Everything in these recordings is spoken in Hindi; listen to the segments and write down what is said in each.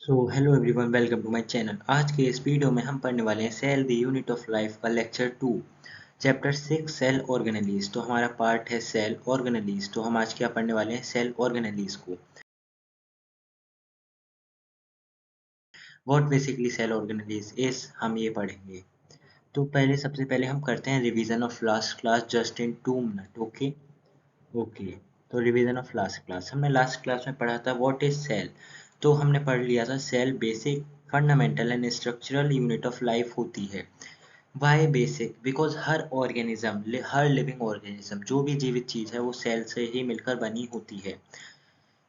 So hello everyone, welcome to my channel. आज के इस वीडियो में हम पढ़ने वाले हैं cell the unit of life का लेक्चर 2 चैप्टर 6 सेल ऑर्गेनेलीज। तो हमारा पार्ट है सेल ऑर्गेनेलीज। तो हम आज क्या पढ़ने वाले हैं, सेल ऑर्गेनेलीज को। What basically cell organelles is, हम ये पढ़ेंगे। तो पहले सबसे पहले हम करते हैं revision of last class just in 2 minute. Okay okay. तो रिवीजन ऑफ लास्ट क्लास, हमने लास्ट क्लास में पढ़ा था व्हाट इज सेल। तो हमने पढ़ लिया था cell basic fundamental and structural unit of life होती है। Why basic? बिकॉज हर ऑर्गेनिज्म, हर लिविंग ऑर्गेनिज्म, जो भी जीवित चीज है वो सेल से ही मिलकर बनी होती है।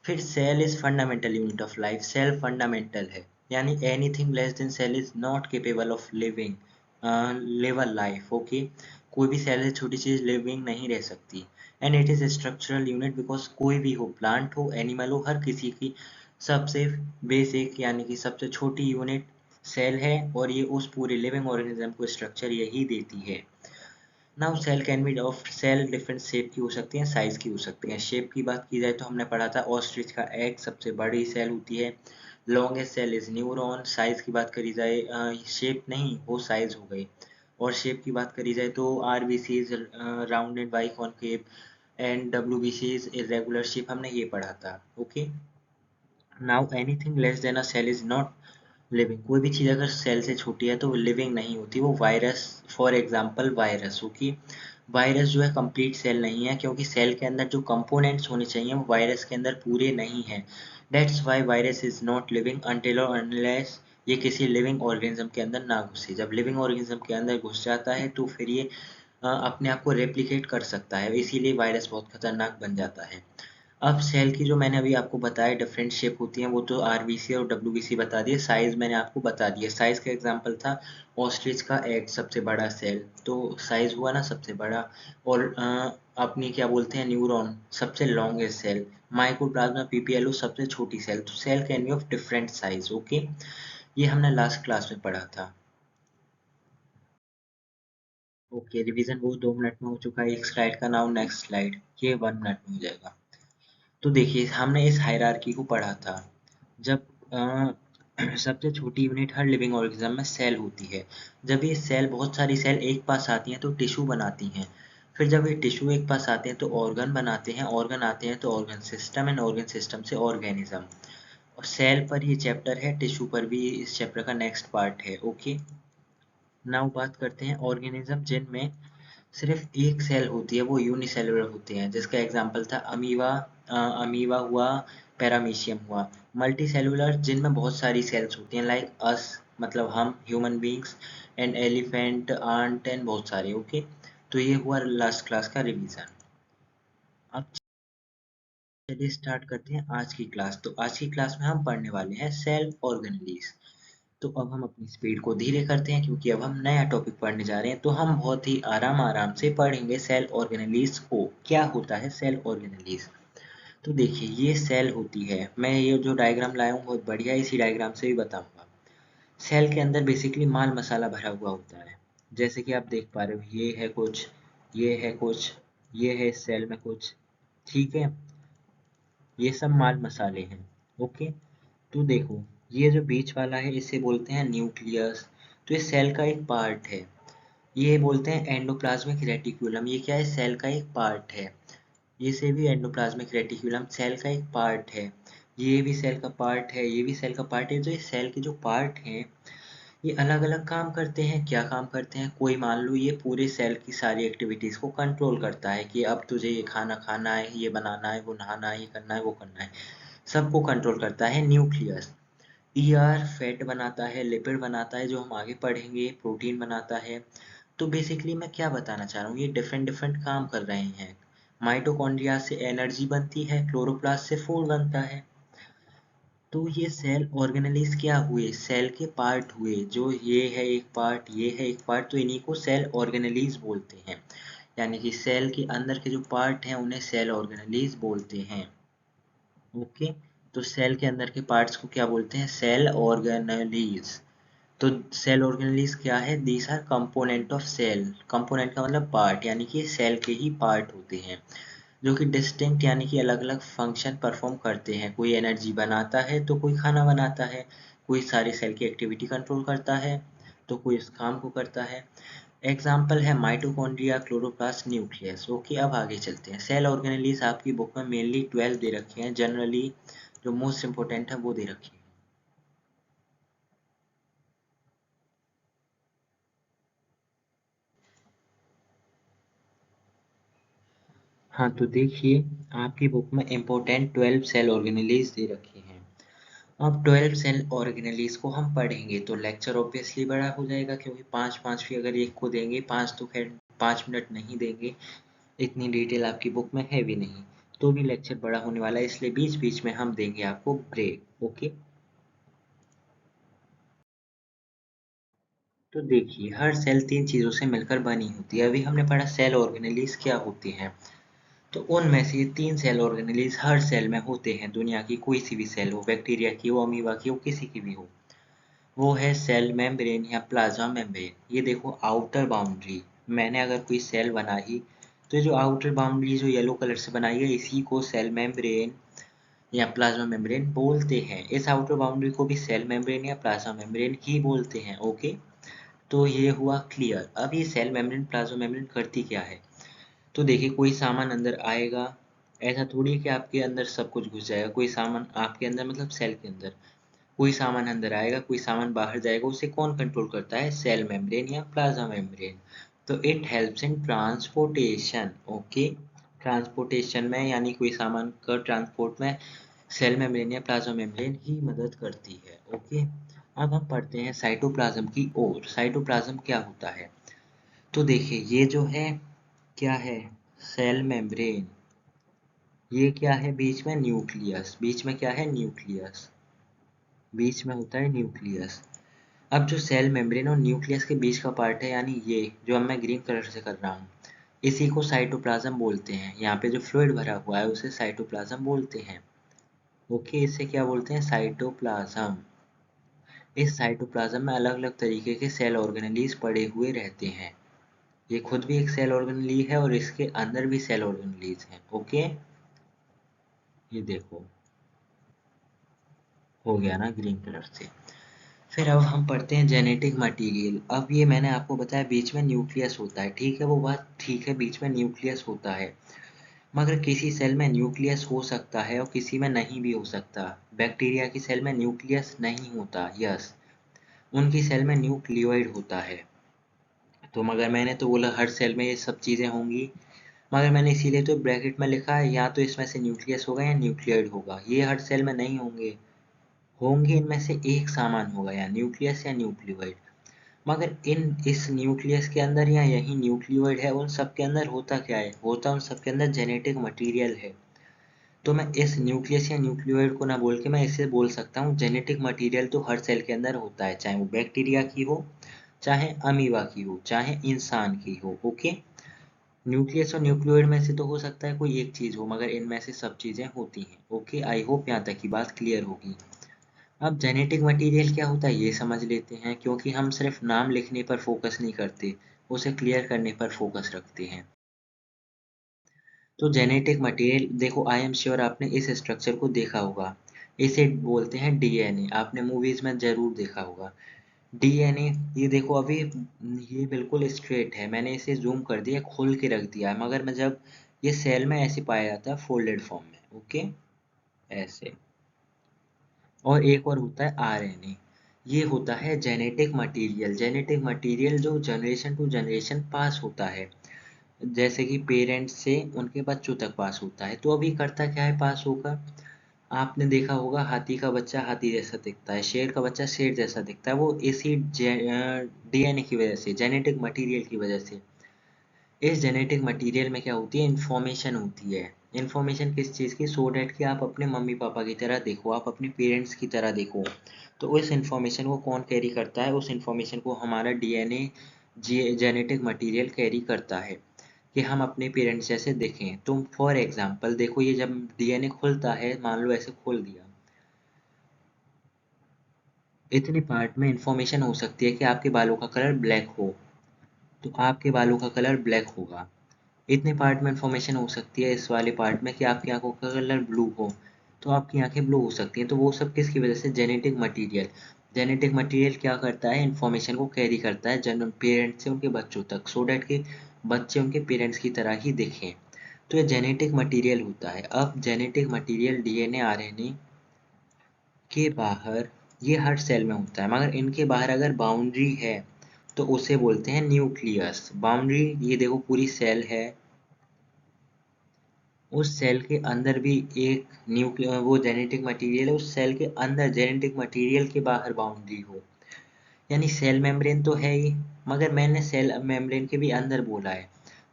फिर cell is fundamental unit of life. Cell fundamental है, यानी anything less than cell is not capable of living live a life. Okay, कोई भी सेल से छोटी चीज लिविंग नहीं रह सकती। And it is structural unit because कोई भी हो, प्लांट हो, एनिमल हो, हर किसी की सबसे बेसिक यानी कि सबसे छोटी यूनिट सेल है, और ये उस पूरे लिविंग ऑर्गेनिज्म को स्ट्रक्चर यही देती है। Now cell can be of cell different shape की हो सकती हैं, साइज की हो सकती हैं। शेप की बात की जाए तो हमने पढ़ा था ऑस्ट्रिच का एग सबसे बड़ी सेल होती है। Longest cell is neuron. Size की बात करी जाए, शेप नहीं वो साइज हो गई। और शेप की बात करी जाए तो RBC is rounded by concave and WBC is irregular shape, हमने ये पढ़ा था। Okay, now anything less than a cell is not living. कोई भी चीज़ अगर सेल से छोटी है तो वो लिविंग नहीं होती, वो virus. For example virus. Okay, virus जो है कंप्लीट सेल नहीं है, क्योंकि सेल के अंदर जो कंपोनेंट्स होने चाहिए वो वायरस के अंदर पूरे नहीं है। That's why virus is not living until और अनलेस ये किसी लिविंग ऑर्गेनिज्म के अंदर ना घुसे। जब लिविंग ऑर्गेनिज्म के अंदर घुस जाता है तो फिर ये अपने आप को रेप्लिकेट कर सकता है, इसीलिए वायरस बहुत खतरनाक बन जाता है। अब सेल की जो मैंने अभी आपको बताया डिफरेंट शेप होती हैं, वो तो आरबीसी और डब्ल्यूबीसी बता दिए। साइज मैंने आपको बता दिया। साइज का एग्जांपल था ऑस्ट्रिच का एग सबसे बड़ा सेल, तो साइज हुआ ना सबसे बड़ा। और अपनी क्या बोलते हैं, न्यूरॉन सबसे लॉन्गेस्ट सेल। माइक्रोप्लाज्मा पीपीएलओ सबसे छोटी सेल। तो cell can be of different size. Okay, ये हमने लास्ट क्लास में पढ़ा था। ओके, रिवीजन वो 2 मिनट में हो चुका है। एक स्लाइड का नाम, नेक्स्ट स्लाइड, ये 1 मिनट में हो जाएगा। तो देखिए, हमने इस हायरार्की को पढ़ा था। जब सबसे छोटी यूनिट हर लिविंग ऑर्गेनिज्म में सेल होती है। जब ये सेल, बहुत सारी सेल एक पास आती हैं तो टिश्यू बनाती हैं। फिर जब ये टिश्यू एक पास आते हैं तो ऑर्गन बनाते हैं, ऑर्गन आते हैं तो organ system, and organ system से ऑर्गेनिज्म। और सेल पर ये चैप्टर है, टिश्यू पर भी इस चैप्टर का नेक्स्ट पार्ट है। ओके, नाउ बात करते हैं ऑर्गेनिज्म जिनमें सिर्फ एक सेल होती है, वो यूनिसेलुलर होते हैं, जिसका एग्जांपल था अमीबा। अमीबा हुआ, पैरामीशियम हुआ। मल्टी सेलुलर जिनमें बहुत सारी सेल्स होती हैं, लाइक अस, मतलब हम human beings, and elephant, ant, and बहुत सारे। ओके, तो ये हुआ लास्ट क्लास का रिवीजन। अब चलिए स्टार्ट करते हैं आज की क्लास। तो आज की क्लास में हम पढ़ने वाले हैं सेल ऑर्गेनेलीज। तो अब हम अपनी स्पीड को धीरे करते हैं, क्योंकि अब हम नया टॉपिक पढ़ने जा रहे हैं। तो हम बहुत ही आराम आराम से पढ़ेंगे सेल ऑर्गेनेलीज को। क्या होता है सेल ऑर्गेनेलीज? तो देखिए, ये सेल होती है। मैं ये जो डायग्राम लाया हूँ बहुत बढ़िया, इसी डायग्राम से भी बताऊंगा। सेल के अंदर बेसिकली माल मसाला भरा हुआ होता है। जैसे कि आप देख पा रहे हो, ये है कुछ, ये है कुछ, ये है इस सेल में कुछ। ठीक है, ये सब माल मसाले हैं। ओके, तो देखो, ये जो बीच वाला है इसे बोलते हैं न्यूक्लियस। तो ये सेल का एक पार्ट है। ये बोलते हैं एंडोप्लाज्मिक रेटिक्यूलम। ये क्या है, सेल का एक पार्ट है। ये से भी एंडोप्लाज्मिक रेटिक्यूलम सेल का एक पार्ट है। ये भी सेल का पार्ट है, ये भी सेल का पार्ट है। जो ये सेल के जो पार्ट हैं, ये अलग अलग काम करते हैं। क्या काम करते हैं, कोई मान लो ये पूरे सेल की सारी एक्टिविटीज को कंट्रोल करता है कि अब तुझे ये खाना खाना है, ये बनाना है, वो नहाना है, ये करना है, वो करना है। सबको कंट्रोल करता है न्यूक्लियस। ईआर फैट बनाता है, लिपिड बनाता है, जो हम आगे पढ़ेंगे, प्रोटीन बनाता है। तो बेसिकली मैं क्या बताना चाह रहा हूँ, ये डिफरेंट डिफरेंट काम कर रहे हैं। माइटोकॉन्ड्रिया से एनर्जी बनती है, क्लोरोप्लास्ट से फूड बनता है। तो ये सेल ऑर्गेनेलीज क्या हुए, सेल के पार्ट हुए। जो ये है एक पार्ट, ये है एक पार्ट, तो इन्हीं को सेल ऑर्गेनेलीज बोलते हैं। यानी कि सेल के अंदर के जो पार्ट हैं उन्हें सेल ऑर्गेनेलीज बोलते हैं। ओके, तो सेल के अंदर के पार्ट्स को क्या बोलते हैं, सेल ऑर्गेनेलीज। तो सेल ऑर्गेनेलीज क्या है, these are component of cell. Component का मतलब पार्ट, यानी कि सेल के ही पार्ट होते हैं। जो कि डिस्टिंक्ट यानी कि अलग अलग फंक्शन परफॉर्म करते हैं। कोई एनर्जी बनाता है तो कोई खाना बनाता है, कोई सारी सेल की एक्टिविटी कंट्रोल करता है तो कोई इस काम को करता है। एग्जाम्पल है माइटोकॉन्ड्रिया, क्लोरोप्लास्ट, न्यूक्लियस। ओके, अब आगे चलते हैं। सेल ऑर्गेनेलिज आपकी बुक में मेनली 12 दे रखे हैं, जनरली जो मोस्ट इंपोर्टेंट है वो दे रखे हैं। हाँ तो देखिए, आपकी बुक में इम्पोर्टेंट 12 सेल ऑर्गेनेलिज दे रखे हैं। अब 12 सेल ऑर्गेनेलिज को हम पढ़ेंगे तो लेक्चर ऑब्वियसली बड़ा हो जाएगा, क्योंकि पाँच पाँच भी अगर एक को देंगे, पाँच तो खैर 5 मिनट नहीं देंगे, इतनी डिटेल आपकी बुक में है भी नहीं, तो भी लेक्चर बड़ा होने वाला है, इसलिए बीच बीच में हम देंगे आपको ब्रेक। ओके, तो देखिए, हर सेल 3 चीज़ों से मिलकर बनी होती है। अभी हमने पढ़ा सेल ऑर्गेनेलिज क्या होती हैं, तो उनमें से 3 सेल ऑर्गेनेलिज हर सेल में होते हैं। दुनिया की कोई सी भी सेल हो, बैक्टीरिया की हो, अमीबा की हो, किसी की भी हो, वो है सेल मेम्ब्रेन या प्लाज्मा मेम्ब्रेन। ये देखो आउटर बाउंड्री, मैंने अगर कोई सेल बनाई तो जो आउटर बाउंड्री जो येलो कलर से बनाई है, इसी को सेल मेम्ब्रेन या प्लाज्मा मेम्ब्रेन बोलते हैं। इस आउटर बाउंड्री को भी सेल मेम्ब्रेन या प्लाज्मा मेम्ब्रेन ही बोलते हैं। ओके, तो ये हुआ क्लियर। अब ये सेल मेम्ब्रेन प्लाज्मा मेम्ब्रेन करती क्या है, तो देखिए, कोई सामान अंदर आएगा, ऐसा थोड़ी है कि आपके अंदर सब कुछ घुस जाएगा। कोई सामान आपके अंदर मतलब सेल के अंदर कोई सामान अंदर आएगा, कोई सामान बाहर जाएगा, उसे कौन कंट्रोल करता है, सेल मेम्ब्रेन या प्लाज्मा मेम्ब्रेन। तो it helps in transportation. Okay, transportation में यानी कोई सामान का ट्रांसपोर्ट में सेल मेम्ब्रेन या प्लाज्मा मेम्ब्रेन ही मदद करती है। ओके, अब हम पढ़ते हैं साइटोप्लाज्म की ओर। साइटोप्लाज्म क्या होता है, तो देखिए, ये जो है क्या है, सेल मेम्ब्रेन, ये क्या है, बीच में न्यूक्लियस, बीच में क्या है, न्यूक्लियस, बीच में होता है न्यूक्लियस। अब जो सेल मेम्ब्रेन और न्यूक्लियस के बीच का पार्ट है, यानी ये जो अब मैं ग्रीन कलर से कर रहा हूँ, इसी को साइटोप्लाज्म बोलते हैं। यहाँ पे जो फ्लूइड भरा हुआ है उसे साइटोप्लाज्म बोलते हैं। ओके, इसे क्या बोलते हैं, साइटोप्लाज्म। इस साइटोप्लाज्म में अलग अलग तरीके के सेल ऑर्गेनेलीज पड़े हुए रहते हैं। ये खुद भी एक सेल ऑर्गेनेली है और इसके अंदर भी सेल ऑर्गेनेलीज हैं। ओके, ये देखो, हो गया ना ग्रीन कलर से। फिर अब हम पढ़ते हैं जेनेटिक मटेरियल। अब ये मैंने आपको बताया बीच में न्यूक्लियस होता है, ठीक है, वो बात ठीक है, बीच में न्यूक्लियस होता है, मगर किसी सेल में न्यूक्लियस हो सकता है और किसी में नहीं भी हो सकता। बैक्टीरिया की सेल में न्यूक्लियस नहीं होता, यस, उनकी सेल में न्यूक्लियोइड होता है। तो मगर मैंने तो बोला हर सेल में ये सब चीज़ें होंगी, मगर मैंने इसीलिए तो ब्रैकेट में लिखा है, या तो इसमें से न्यूक्लियस होगा या न्यूक्लियोइड होगा। ये हर सेल में नहीं होंगे, होंगे इनमें से एक सामान होगा, या न्यूक्लियस या न्यूक्लियोइड। मगर इन इस न्यूक्लियस के अंदर या यही न्यूक्लियोइड है, उन सब के अंदर होता क्या है, होता उन सब के अंदर जेनेटिक मटेरियल है। तो मैं इस न्यूक्लियस या न्यूक्लियोइड को ना बोल के मैं इसे बोल सकता हूँ जेनेटिक मटेरियल। तो हर सेल के अंदर होता है, चाहे वो बैक्टीरिया की हो, चाहे अमीबा की हो, चाहे इंसान की हो। ओके, न्यूक्लियस और न्यूक्लियोइड में से तो हो सकता है कोई एक चीज हो, मगर इनमें से सब चीजें होती हैं। ओके, आई होप यहाँ तक की बात क्लियर होगी। अब जेनेटिक मटेरियल क्या होता है ये समझ लेते हैं, क्योंकि हम सिर्फ नाम लिखने पर फोकस नहीं करते, उसे क्लियर करने पर फोकस रखते हैं। तो जेनेटिक मटेरियल देखो, आई एम श्योर आपने इस स्ट्रक्चर को देखा होगा, इसे बोलते हैं डीएनए। आपने मूवीज में जरूर देखा होगा डीएनए। ये देखो, अभी ये बिल्कुल स्ट्रेट है, मैंने इसे जूम कर दिया, खोल के रख दिया है, मगर मैं जब ये सेल में ऐसे पाया जाता है फोल्डेड फॉर्म में। ओके, ऐसे। और एक और होता है आरएनए, ये होता है जेनेटिक मटेरियल। जेनेटिक मटेरियल जो जनरेशन टू जनरेशन पास होता है, जैसे कि पेरेंट्स से उनके बच्चों तक पास होता है। तो अभी करता क्या है पास होकर, आपने देखा होगा हाथी का बच्चा हाथी जैसा दिखता है, शेर का बच्चा शेर जैसा दिखता है, वो इसी डीएनए की वजह से, जेनेटिक मटेरियल की वजह से। इस जेनेटिक मटेरियल में क्या होती है, इंफॉर्मेशन होती है। इंफॉर्मेशन किस चीज़ की, सो डैट कि आप अपने मम्मी पापा की तरह देखो, आप अपने पेरेंट्स की तरह देखो। तो उस इंफॉर्मेशन को कौन कैरी करता है, उस इंफॉर्मेशन को हमारा डीएनए जेनेटिक मटेरियल कैरी करता है, कि हम अपने पेरेंट्स जैसे दिखें। तो फॉर एग्जांपल देखो, ये जब डीएनए खुलता है, मान लो ऐसे खोल दिया, इतने पार्ट में इंफॉर्मेशन हो सकती है कि आपके बालों का कलर ब्लैक हो, तो आपके बालों का कलर ब्लैक होगा। इतने पार्ट में इंफॉर्मेशन हो सकती है इस वाले पार्ट में कि आपकी आंखों का कलर ब्लू हो, तो आपकी आंखें ब्लू हो सकती हैं। तो वो सब किसकी वजह से? Genetic material. जेनेटिक मटीरियल क्या करता है? इंफॉर्मेशन को कैरी करता है जन्म पेरेंट्स से उनके बच्चों तक, सो डैट के बच्चे उनके पेरेंट्स की तरह ही दिखें। तो ये जेनेटिक मटीरियल होता है। अब जेनेटिक मटीरियल डीएनए आरएनए के बाहर, ये हर सेल में होता है, मगर इनके बाहर अगर बाउंड्री है तो उसे बोलते हैं न्यूक्लियस। बाउंड्री, ये देखो पूरी सेल है, उस सेल के अंदर भी एक न्यूक्लियर वो जेनेटिक मटेरियल है, उस सेल के अंदर जेनेटिक मटेरियल के बाहर बाउंड्री हो, यानी सेल मेम्ब्रेन तो है ही, मगर मैंने सेल मेम्ब्रेन के भी अंदर बोला है।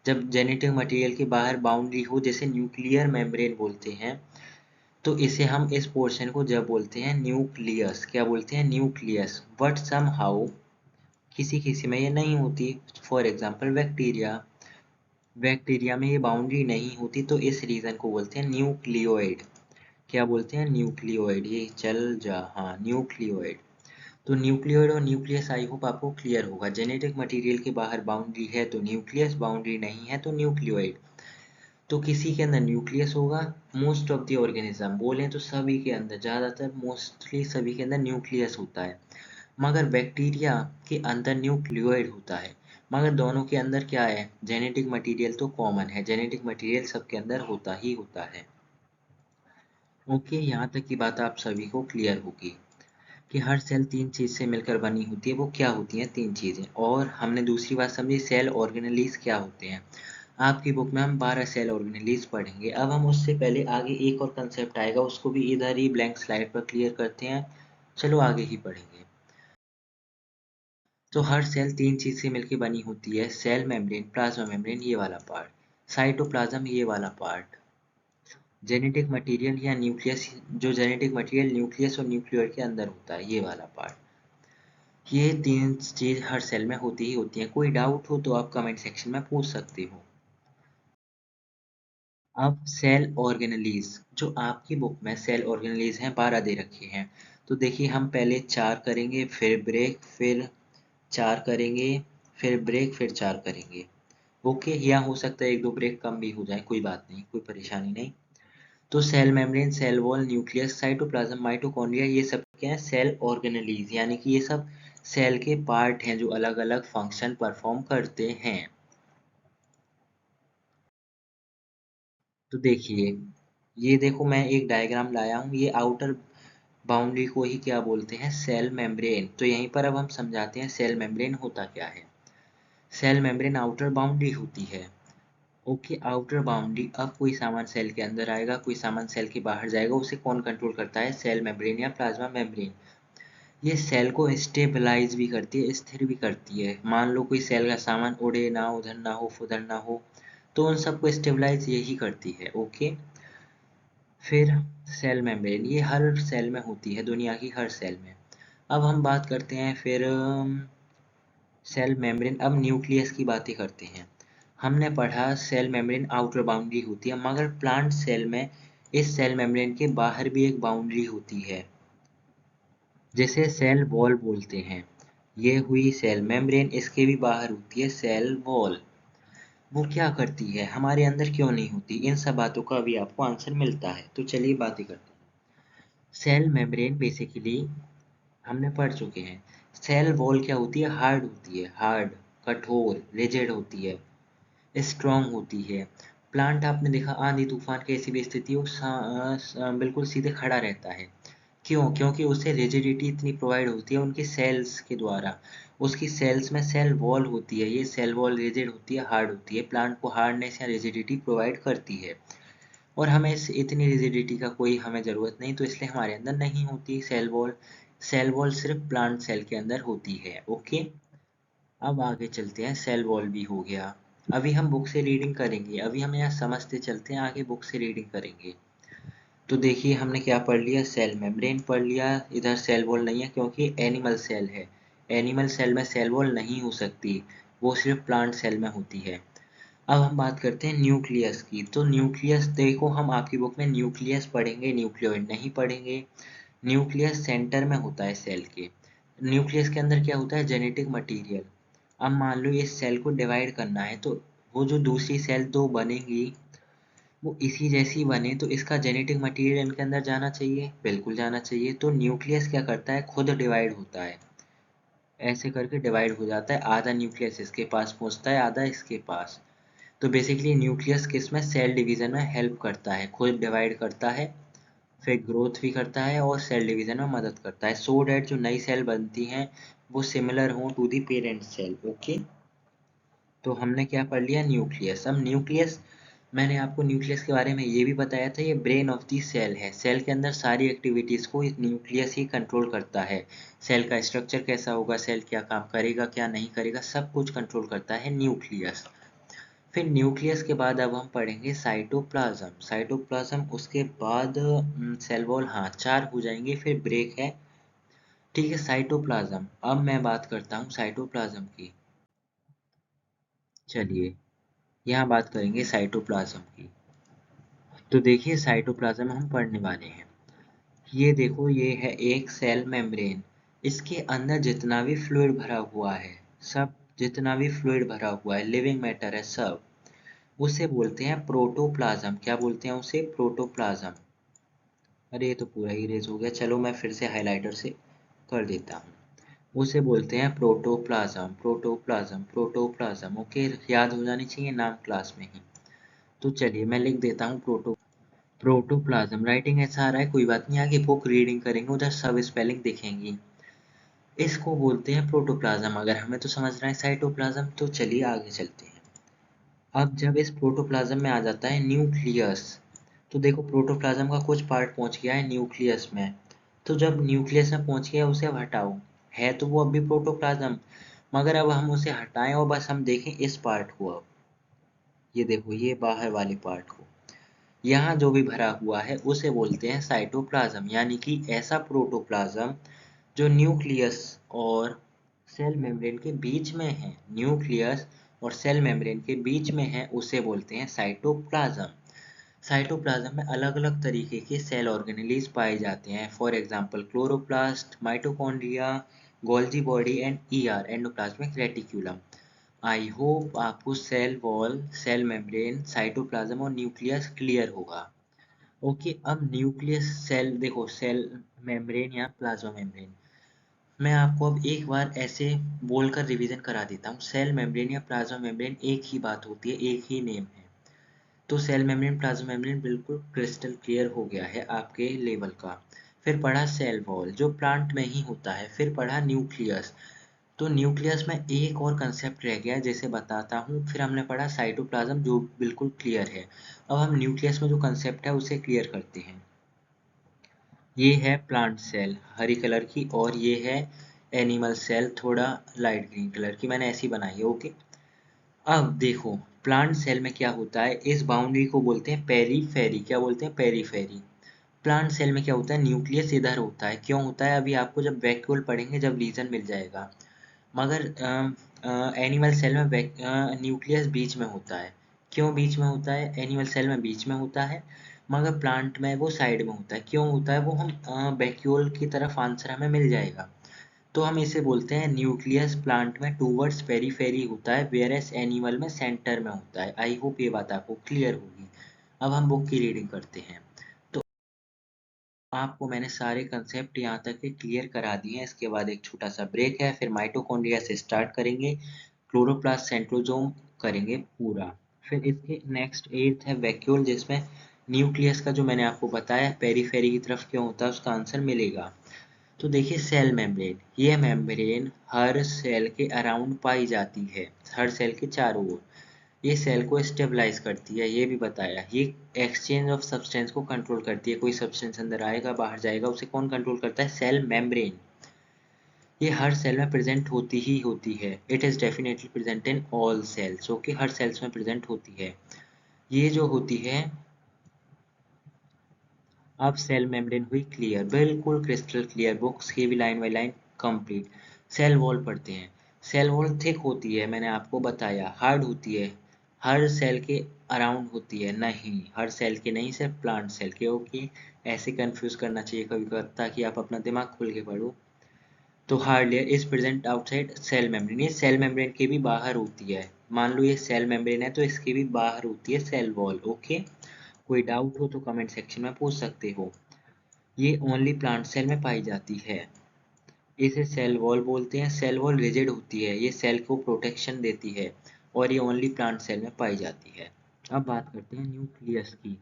जब जेनेटिक मटेरियल के बाहर बाउंड्री हो, जैसे न्यूक्लियर मेम्ब्रेन बोलते हैं, तो इसे हम इस पोर्शन को जब बोलते हैं न्यूक्लियस। क्या बोलते हैं? न्यूक्लियस। बट सम हाउ किसी किसी में ये नहीं होती। फॉर एग्जाम्पल बैक्टीरिया, बैक्टीरिया में ये बाउंड्री नहीं होती, तो इस रीजन को बोलते हैं न्यूक्लियोइड। क्या बोलते हैं? न्यूक्लियोइड। ये चल जा, हाँ, न्यूक्लियोइड। तो न्यूक्लियोइड और न्यूक्लियस, आई होप आपको क्लियर होगा। जेनेटिक मटेरियल के बाहर बाउंड्री है तो न्यूक्लियस, बाउंड्री नहीं है तो न्यूक्लियोइड। तो किसी के अंदर न्यूक्लियस होगा, मोस्ट ऑफ द ऑर्गेनिज्म बोलें तो सभी के अंदर, ज़्यादातर मोस्टली सभी के अंदर न्यूक्लियस होता है, मगर बैक्टीरिया के अंदर न्यूक्लियोइड होता है। मगर दोनों के अंदर क्या है? जेनेटिक मटेरियल तो कॉमन है, जेनेटिक मटेरियल सबके अंदर होता ही होता है। ओके, यहाँ तक की बात आप सभी को क्लियर होगी कि हर सेल तीन चीज से मिलकर बनी होती है। वो क्या होती हैं? तीन चीजें। और हमने दूसरी बात समझी, सेल ऑर्गेनेलीज क्या होते हैं। आपकी बुक में हम 12 सेल ऑर्गेनेलीज पढ़ेंगे। अब हम उससे पहले आगे एक और कंसेप्ट आएगा, उसको भी इधर ही ब्लैंक स्लाइड पर क्लियर करते हैं। चलो आगे ही पढ़ेंगे। तो हर सेल तीन चीज से मिलकर बनी होती है, सेल मेम्ब्रेन, प्लाज्मा मेम्ब्रेन ये वाला पार्ट, साइटोप्लाज्म ये वाला पार्ट, जेनेटिक मटेरियल या न्यूक्लियस, जो जेनेटिक मटेरियल न्यूक्लियस और न्यूक्लियर के अंदर होता है, ये वाला पार्ट। ये तीन चीज हर सेल में होती ही होती है। कोई डाउट हो तो आप कमेंट सेक्शन में पूछ सकते हो। अब सेल ऑर्गेनेलीज, जो आपकी बुक में सेल ऑर्गेनेलीज हैं 12 दे रखे हैं, तो देखिए हम पहले 4 करेंगे, फिर ब्रेक, फिर 4 करेंगे, फिर ब्रेक, फिर 4 करेंगे। ओके, या हो सकता है एक दो ब्रेक कम भी हो जाए, कोई बात नहीं, कोई परेशानी नहीं। तो cell membrane, cell wall, nucleus, cytoplasm, mitochondria, ये सब क्या है? सेल ऑर्गेनेलीज, यानी कि ये सब सेल के पार्ट हैं जो अलग अलग फंक्शन परफॉर्म करते हैं। तो देखिए, ये देखो मैं एक डायग्राम लाया हूँ, ये आउटर बाउंड्री को ही क्या बोलते हैं? Cell membrane. तो यहीं पर अब हम समझाते हैं सेल मेम्ब्रेन होता क्या है। सेल मेम्ब्रेन आउटर बाउंड्री होती है। Okay, outer boundary. अब कोई सामान सेल के अंदर आएगा, कोई सामान सेल के बाहर जाएगा, उसे कौन कंट्रोल करता है? सेल मेम्ब्रेन या प्लाज्मा मेम्ब्रेन। ये सेल को स्टेबलाइज भी करती है, स्थिर भी करती है। मान लो कोई सेल का सामान उड़े ना, उधर ना हो, उधर ना हो, तो उन सबको स्टेबलाइज यही करती है। ओके, फिर सेल मेम्ब्रेन, ये हर सेल में होती है, दुनिया की हर सेल में। अब हम बात करते हैं फिर सेल मेम्ब्रेन, अब न्यूक्लियस की बातें करते हैं। हमने पढ़ा सेल मेम्ब्रेन आउटर बाउंड्री होती है, मगर प्लांट सेल में इस सेल मेम्ब्रेन के बाहर भी एक बाउंड्री होती है, जिसे सेल वॉल बोलते हैं। ये हुई सेल मेम्ब्रेन, इसके भी बाहर होती है सेल वॉल। वो क्या करती है, हमारे अंदर क्यों नहीं होती? इन सब बातों का अभी आपको आंसर मिलता है, तो चलिए बातें करते हैं। सेल मेम्ब्रेन बेसिकली हमने पढ़ चुके हैं। सेल वॉल क्या होती है? हार्ड होती है, हार्ड, कठोर, रिजिड होती है, स्ट्रांग होती है। प्लांट आपने देखा आंधी तूफान कैसी भी स्थिति हो, बिल्कुल सीधे खड़ा रहता है। क्यों? क्योंकि उसे रिजिडिटी इतनी प्रोवाइड होती है उनके सेल्स के द्वारा। उसकी सेल्स में सेल वॉल होती है, ये सेल वॉल रिजिड होती है, हार्ड होती है, प्लांट को हार्डनेस या रिजिडिटी प्रोवाइड करती है। और हमें इतनी रिजिडिटी का कोई हमें ज़रूरत नहीं, तो इसलिए हमारे अंदर नहीं होती सेल वॉल। सेल वॉल सिर्फ प्लांट सेल के अंदर होती है। ओके, अब आगे चलते हैं। सेल वॉल भी हो गया, अभी हम बुक से रीडिंग करेंगे, अभी हम यहाँ समझते चलते हैं, आगे बुक से रीडिंग करेंगे। तो देखिए हमने क्या पढ़ लिया? सेल मेम्ब्रेन पढ़ लिया। इधर सेल वॉल नहीं है क्योंकि एनिमल सेल है, एनिमल सेल में सेल वॉल नहीं हो सकती, वो सिर्फ प्लांट सेल में होती है। अब हम बात करते हैं न्यूक्लियस की। तो न्यूक्लियस देखो, हम आपकी बुक में न्यूक्लियस पढ़ेंगे, न्यूक्लियोइड नहीं पढ़ेंगे। न्यूक्लियस सेंटर में होता है सेल के। न्यूक्लियस के अंदर क्या होता है? Genetic material. अब मान लो इस सेल को डिवाइड करना है, तो वो जो दूसरी सेल दो बनेंगी वो इसी जैसी बने, तो इसका जेनेटिक मटेरियल इनके अंदर जाना चाहिए, बिल्कुल जाना चाहिए। तो न्यूक्लियस क्या करता है, खुद डिवाइड होता है, ऐसे करके डिवाइड हो जाता है, आधा न्यूक्लियस इसके पास पहुंचता है, आधा इसके पास। तो बेसिकली न्यूक्लियस किस में, सेल डिवीजन में हेल्प करता है, खुद डिवाइड करता है, फिर ग्रोथ भी करता है और सेल डिवीजन में मदद करता है, सो डैट जो नई सेल बनती हैं वो सिमिलर हो to the parent cell. Okay, तो हमने क्या पढ़ लिया, न्यूक्लियस। अब न्यूक्लियस, मैंने आपको न्यूक्लियस के बारे में ये भी बताया था, ये ब्रेन ऑफ दी सेल है, सेल के अंदर सारी एक्टिविटीज़ को न्यूक्लियस ही कंट्रोल करता है। सेल का स्ट्रक्चर कैसा होगा, सेल क्या काम करेगा क्या नहीं करेगा, सब कुछ कंट्रोल करता है न्यूक्लियस। फिर न्यूक्लियस के बाद अब हम पढ़ेंगे साइटोप्लाज्म। साइटोप्लाज्म उसके बाद सेल वॉल, हाँ चार हो जाएंगे, फिर ब्रेक है। ठीक है, साइटोप्लाज्म, अब मैं बात करता हूँ साइटोप्लाज्म की। चलिए, यहाँ बात करेंगे साइटोप्लाज्म की। तो देखिए साइटोप्लाज्म हम पढ़ने वाले हैं। ये देखो, ये है एक सेल मेम्ब्रेन, इसके अंदर जितना भी फ्लूइड भरा हुआ है, सब जितना भी फ्लूइड भरा हुआ है, लिविंग मैटर है सब, उसे बोलते हैं प्रोटोप्लाज्म। क्या बोलते हैं उसे, प्रोटोप्लाज्म। अरे ये तो पूरा ही इरेज हो गया, चलो मैं फिर से हाइलाइटर से कर देता हूँ। उसे बोलते हैं प्रोटोप्लाज्म, प्रोटोप्लाज्म, प्रोटोप्लाज्म। ओके, याद हो जानी चाहिए नाम क्लास में ही। तो चलिए मैं लिख देता हूँ प्रोटोप्लाज्म। राइटिंग ऐसा आ रहा है, कोई बात नहीं, आगे बुक रीडिंग करेंगे उधर सब स्पेलिंग दिखेंगी। इसको बोलते हैं प्रोटोप्लाज्म। अगर हमें तो समझ रहा है साइटोप्लाज्म, तो चलिए आगे चलते हैं। अब जब इस प्रोटोप्लाज्म में आ जाता है न्यूक्लियस, तो देखो प्रोटोप्लाज्म का कुछ पार्ट पहुंच गया है न्यूक्लियस में। तो जब न्यूक्लियस में पहुंच गया उसे अब हटाओ, है तो वो अभी प्रोटोप्लाज्म, मगर अब हम उसे हटाएं और बस हम देखें इस पार्ट को। अब ये देखो, ये बाहर वाले पार्ट को, यहाँ जो भी भरा हुआ है उसे बोलते हैं साइटोप्लाज्म, यानी कि ऐसा प्रोटोप्लाज्म जो न्यूक्लियस और सेल मेम्ब्रेन के बीच में है, न्यूक्लियस और सेल मेम्ब्रेन के बीच में है, उसे बोलते हैं साइटोप्लाज्म। साइटोप्लाज्म में अलग अलग तरीके के सेल ऑर्गेनेलीज पाए जाते हैं, for example chloroplast, mitochondria, Golgi body and ER, endoplasmic reticulum. I hope आपको cell wall, cell membrane, cytoplasm और न्यूक्लियस क्लियर होगा। ओके, अब न्यूक्लियस, सेल देखो, सेल मेम्ब्रेन या प्लाज्मा मेम्ब्रेन, मैं आपको अब एक बार ऐसे बोलकर रिवीजन करा देता हूँ। सेल मेम्ब्रेन या प्लाज्मा मेम्ब्रेन एक ही बात होती है, एक ही नेम है। तो सेल मेम्ब्रेन, प्लाज्मा मेम्ब्रेन बिल्कुल क्रिस्टल क्लियर हो गया है आपके लेवल का। फिर पढ़ा सेल वॉल जो प्लांट में ही होता है, फिर पढ़ा न्यूक्लियस। तो न्यूक्लियस में एक और कंसेप्ट रह गया जिसे बताता हूँ, फिर हमने पढ़ा साइटोप्लाज्म जो बिल्कुल क्लियर है। अब हम न्यूक्लियस में जो कंसेप्ट है उसे क्लियर करते हैं। ये है प्लांट सेल हरी कलर की, और ये है एनिमल सेल थोड़ा लाइट ग्रीन कलर की, मैंने ऐसी बनाई है। ओके, अब देखो प्लांट सेल में क्या होता है, इस बाउंड्री को बोलते हैं पेरीफेरी। क्या बोलते हैं, पेरीफेरी। प्लांट सेल में क्या होता है, न्यूक्लियस इधर होता है, क्यों होता है अभी आपको जब वैक्यूल पढ़ेंगे जब रीजन मिल जाएगा। मगर एनिमल सेल में न्यूक्लियस बीच में होता है। क्यों बीच में होता है, एनिमल सेल में बीच में होता है, मगर प्लांट में वो साइड में होता है। क्यों होता है, वो हम वैक्यूल की तरफ आंसर हमें मिल जाएगा। तो हम इसे बोलते हैं न्यूक्लियस प्लांट में टूवर्ड्स पेरीफेरी होता है, वेयर एस एनिमल में सेंटर में होता है। आई होप ये बात आपको क्लियर होगी। अब हम बुक की रीडिंग करते हैं। तो आपको मैंने सारे कंसेप्ट यहाँ तक के क्लियर करा दिए हैं। इसके बाद एक छोटा सा ब्रेक है, फिर माइटोकॉन्ड्रिया से स्टार्ट करेंगे, क्लोरोप्लास्ट सेंट्रोजोम करेंगे पूरा। फिर इसके नेक्स्ट एट है वैक्यूल, जिसमें न्यूक्लियस का जो मैंने आपको बताया पेरीफेरी की तरफ क्यों होता है उसका आंसर मिलेगा। तो देखिए सेल मेम्ब्रेन, ये मेम्ब्रेन हर सेल के अराउंड पाई जाती है, हर सेल के चारों ओर। ये सेल को स्टेबलाइज करती है, ये भी बताया। ये एक्सचेंज ऑफ सब्सटेंस को कंट्रोल करती है, कोई सब्सटेंस अंदर आएगा बाहर जाएगा उसे कौन कंट्रोल करता है, सेल मेम्ब्रेन। ये हर सेल में प्रेजेंट होती ही होती है, it is definitely present in all cells. Okay, हर सेल्स में प्रेजेंट होती है। ये जो होती है, अब सेल मेम्ब्रेन हुई क्लियर, बिल्कुल क्रिस्टल क्लियर, बुक्स की भी line by line complete. Cell wall पढ़ते हैं। सेल वॉल थिक होती है, मैंने आपको बताया, हार्ड होती है, हर सेल के अराउंड होती है, नहीं हर सेल के नहीं, सिर्फ प्लांट सेल के। ओके, ऐसे कंफ्यूज करना चाहिए कभी कभी ताकि आप अपना दिमाग खोल के पढ़ो। तो hard layer is present outside cell membrane, ये सेल मेम्ब्रेन के भी बाहर होती है, मान लो ये सेल मेम्ब्रेन है तो इसके भी बाहर होती है सेल वॉल। ओके, कोई डाउट हो तो कमेंट सेक्शन में पूछ सकते हो। ये ओनली प्लांट सेल में पाई जाती है। इसे सेल वॉल बोलते हैं। सेल वॉल रिजिड होती है, ये सेल को प्रोटेक्शन देती है और ये ओनली प्लांट सेल में पाई जाती है। अब बात करते हैं न्यूक्लियस की।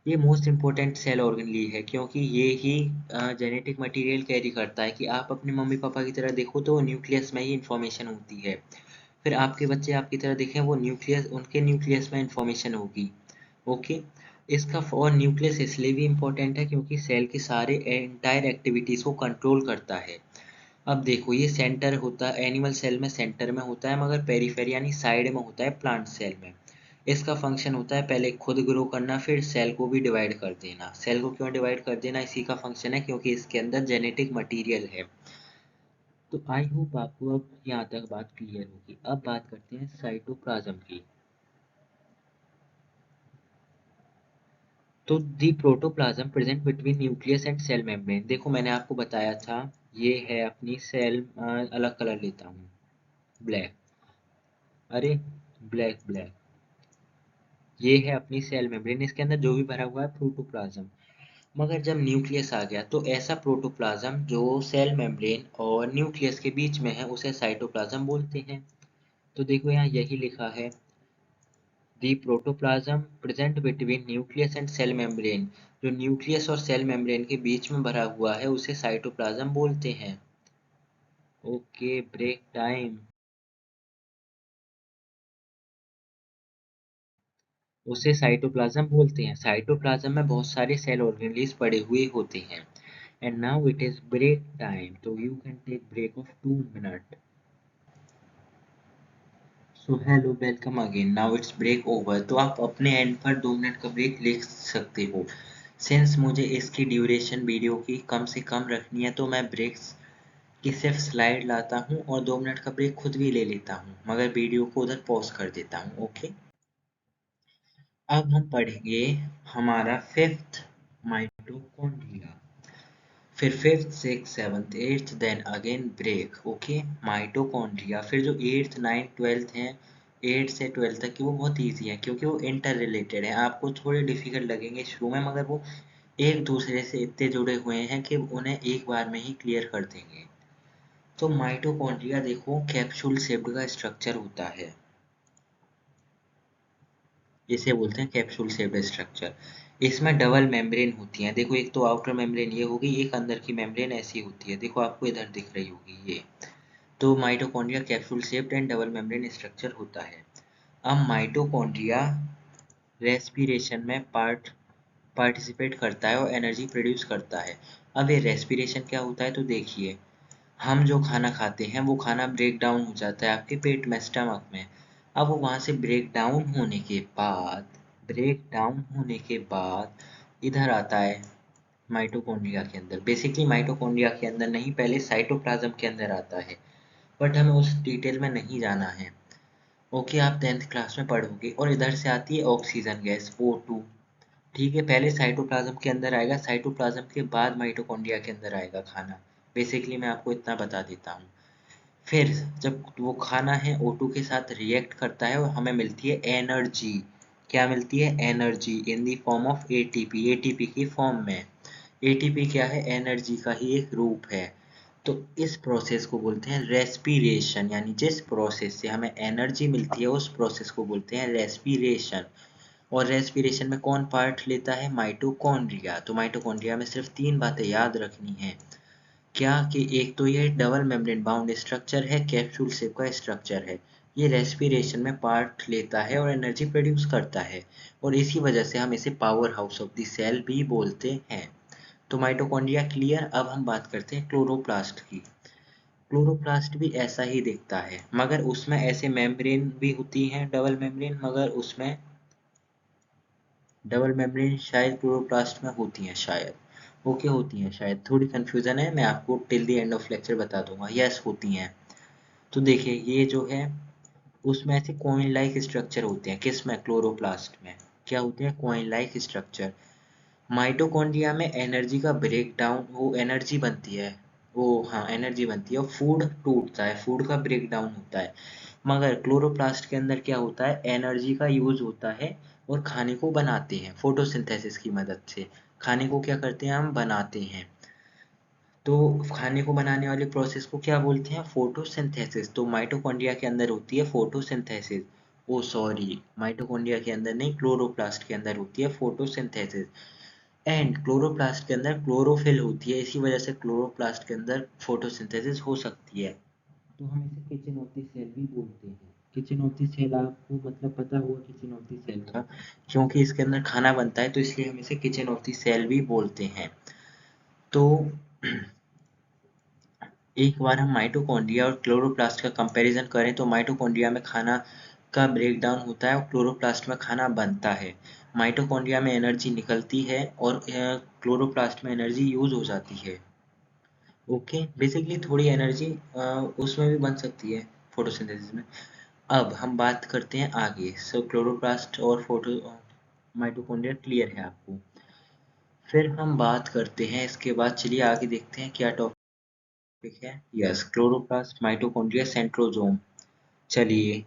ये मोस्ट इम्पोर्टेंट सेल ऑर्गेनली है क्योंकि ये ही जेनेटिक मटेरियल कैरी करता है। कि आप अपने मम्मी पापा की तरह देखो तो न्यूक्लियस में ही इंफॉर्मेशन होती है। फिर आपके बच्चे आपकी तरह देखें, वो न्यूक्लियस, उनके न्यूक्लियस में इंफॉर्मेशन होगी। ओके, इसका और न्यूक्लियस इसलिए भी इम्पोर्टेंट है क्योंकि सेल की सारे एंटायर एक्टिविटीज़ को कंट्रोल करता है। अब देखो, ये सेंटर होता है एनिमल सेल में, सेंटर में होता है, मगर पेरीफेरी यानी साइड में होता है प्लांट सेल में। इसका फंक्शन होता है पहले खुद ग्रो करना, फिर सेल को भी डिवाइड कर देना। सेल को क्यों डिवाइड कर देना, इसी का फंक्शन है क्योंकि इसके अंदर जेनेटिक मटेरियल है। तो आई होप आपको अब यहाँ तक बात क्लियर होगी। अब बात करते हैं साइटोप्लाज्म की। तो the protoplasm present between nucleus and cell membrane. देखो मैंने आपको बताया था, ये है अपनी सेल, अलग कलर लेता हूँ, ब्लैक, अरे ब्लैक ब्लैक, ये है अपनी सेल मेम्ब्रेन। इसके अंदर जो भी भरा हुआ है प्रोटोप्लाज्म। मगर जब न्यूक्लियस आ गया तो ऐसा प्रोटोप्लाज्म जो सेल मेम्ब्रेन और न्यूक्लियस के बीच में है उसे साइटोप्लाज्म बोलते हैं। तो देखो यहाँ यही लिखा है, the protoplasm present between nucleus and cell membrane. जो न्यूक्लियस और सेल मेम्ब्रेन के बीच में भरा हुआ है उसे साइटोप्लाज्म बोलते हैं। Okay, break time. उसे साइटोप्लाज्म बोलते हैं। साइटोप्लाज्म में बहुत सारे सेल ऑर्गेनेल्स पड़े हुए होते हैं। And now it is break time, तो you can take break of 2 minute. So hello, welcome again. Now it's break over. तो आप अपने एंड पर 2 मिनट का ब्रेक ले सकते हो। सिंस मुझे इसकी ड्यूरेशन वीडियो की कम से कम रखनी है तो मैं ब्रेक्स की सिर्फ स्लाइड लाता हूँ और 2 मिनट का ब्रेक खुद भी ले लेता हूँ, मगर वीडियो को उधर पॉज कर देता हूँ। ओके, अब हम पढ़ेंगे हमारा फिफ्थ, माइटोकॉन्ड्रिया। फिर fifth, six, seventh, eighth, then again break. Okay, mitochondria. फिर जो एट्थ, नाइन्थ, ट्वेल्थ हैं, 8 से 12 तक की, वो बहुत ईजी है क्योंकि वो इंटर रिलेटेड है। आपको थोड़े डिफिकल्ट लगेंगे शुरू में, मगर वो एक दूसरे से इतने जुड़े हुए हैं कि उन्हें एक बार में ही क्लियर कर देंगे। तो माइटोकॉन्ड्रिया देखो, कैप्सूल शेप्ड का स्ट्रक्चर होता है, इसे बोलते हैं कैप्सूल शेप्ड स्ट्रक्चर। इसमें डबल मेम्ब्रेन होती हैं। देखो, एक तो आउटर मेम्ब्रेन ये होगी, एक अंदर की मेम्ब्रेन ऐसी होती है। देखो आपको इधर दिख रही होगी ये। तो mitochondria capsule shaped and double membrane structure होता है। अब माइटोकॉन्ड्रिया रेस्पिरेशन में पार्टिसिपेट करता है और एनर्जी प्रोड्यूस करता है। अब ये रेस्पिरेशन क्या होता है तो देखिए, हम जो खाना खाते हैं वो खाना ब्रेक डाउन हो जाता है आपके पेट में, स्टमक में। अब वो वहाँ से ब्रेक डाउन होने के बाद इधर आता है माइटोकॉन्ड्रिया के अंदर। बेसिकली माइटोकॉन्ड्रिया के अंदर नहीं, पहले साइटोप्लाज्म के अंदर आता है, बट हमें उस डिटेल में नहीं जाना है। ओके, आप 10th क्लास में पढ़ोगे। और इधर से आती है ऑक्सीजन गैस, O2। ठीक है, पहले साइटोप्लाज्म के अंदर आएगा, साइटोप्लाज्म के बाद माइटोकॉन्ड्रिया के अंदर आएगा खाना। बेसिकली मैं आपको इतना बता देता हूँ। फिर जब वो खाना है O2 के साथ रिएक्ट करता है और हमें मिलती है एनर्जी। क्या मिलती है? Energy in the form of ATP, ATP की फॉर्म में। ATP क्या है? एनर्जी का ही एक रूप है। तो इस प्रोसेस को बोलते हैं रेस्पिरेशन, यानी जिस प्रोसेस से हमें एनर्जी मिलती है उस प्रोसेस को बोलते हैं रेस्पिरेशन। और रेस्पिरेशन में कौन पार्ट लेता है? माइटोकॉन्ड्रिया। तो माइटोकॉन्ड्रिया में सिर्फ 3 बातें याद रखनी है। क्या? कि एक तो ये डबल मेम्ब्रेन बाउंड स्ट्रक्चर है, कैप्सूल शेप का स्ट्रक्चर है, ये रेस्पिरेशन में पार्ट लेता है और एनर्जी प्रोड्यूस करता है, और इसी वजह से हम इसे power house of the cell भी बोलते हैं। तो माइटोकॉन्ड्रिया क्लियर। अब हम बात करते हैं क्लोरोप्लास्ट की। क्लोरोप्लास्ट भी ऐसा ही दिखता है, मगर उसमें ऐसे मेम्ब्रेन भी होती हैं, डबल मेम्ब्रेन, मगर उसमें डबल मेम्ब्रेन शायद क्लोरोप्लास्ट में होती हैं शायद। ओके, होती हैं शायद, थोड़ी कंफ्यूजन है, मैं आपको till the end of lecture बता दूंगा। यस, होती हैं। तो देखिए, ये जो है उसमें ऐसे कॉइन लाइक स्ट्रक्चर होते हैं। किस में? क्लोरोप्लास्ट में। क्या होते हैं? Coin like structure. माइटोकॉन्ड्रिया में एनर्जी का ब्रेक डाउन, वो एनर्जी बनती है, वो हाँ एनर्जी बनती है और फूड टूटता है, फूड का ब्रेक डाउन होता है। मगर क्लोरोप्लास्ट के अंदर क्या होता है, एनर्जी का यूज होता है और खाने को बनाते हैं फोटोसिंथेसिस की मदद से। खाने को क्या करते हैं, हम बनाते हैं। तो खाने को बनाने वाली प्रोसेस को क्या बोलते हैं, फोटोसिंथेसिस। तो माइटोकॉन्ड्रिया के अंदर होती है फोटोसिंथेसिस। ओ सॉरी, माइटोकॉन्ड्रिया के अंदर नहीं, क्लोरोप्लास्ट के अंदर होती है फोटोसिंथेसिस। एंड क्लोरोप्लास्ट के अंदर क्लोरोफिल होती है, इसी वजह से क्लोरोप्लास्ट के अंदर फोटोसिंथेसिस हो सकती है। तो हम इसे किचन ऑफ द सेल भी बोलते हैं। किचन ऑफ द सेल आपको मतलब पता होगा किचन ऑफ द सेल का, क्योंकि इसके अंदर खाना बनता है, तो इसलिए हम इसे किचन ऑफ द सेल भी बोलते हैं। तो एक बार हम माइटोकॉन्ड्रिया और क्लोरोप्लास्ट का कंपैरिजन करें तो माइटोकॉन्ड्रिया में खाना का ब्रेकडाउन होता है और क्लोरोप्लास्ट में खाना बनता है। माइटोकॉन्ड्रिया में एनर्जी निकलती है और क्लोरोप्लास्ट में एनर्जी यूज हो जाती है। ओके, बेसिकली थोड़ी एनर्जी उसमें भी बन सकती है फोटोसिंथेसिस में। अब हम बात करते हैं आगे। सो क्लोरोप्लास्ट और फोटो माइटोकॉन्ड्रिया क्लियर है आपको। फिर हम बात करते हैं इसके बाद, चलिए आगे देखते हैं क्या टॉपिक है। Yes, chloroplast, mitochondria, centrosome. चलिए,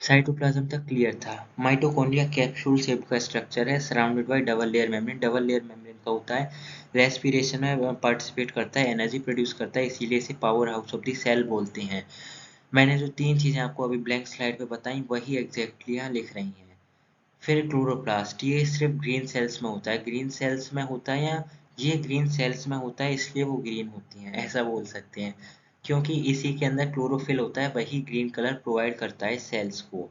साइटोप्लाज्म तक क्लियर था। माइटोकॉन्ड्रिया कैप्सूल शेप का स्ट्रक्चर है, surrounded by double layer membrane. Double layer membrane का होता है, रेस्पिरेशन में पार्टिसिपेट करता है, एनर्जी प्रोड्यूस करता है, इसीलिए इसे power house of the cell बोलते हैं। मैंने जो 3 चीजें आपको अभी ब्लैंक स्लाइड पे बताई, वही एग्जैक्टली यहाँ लिख रही हैं। फिर क्लोरोप्लास्ट, ये सिर्फ ग्रीन सेल्स में होता है। ग्रीन सेल्स में होता है, या ये ग्रीन सेल्स में होता है इसलिए वो ग्रीन होती हैं, ऐसा बोल सकते हैं, क्योंकि इसी के अंदर क्लोरोफिल होता है, वही ग्रीन कलर प्रोवाइड करता है सेल्स को।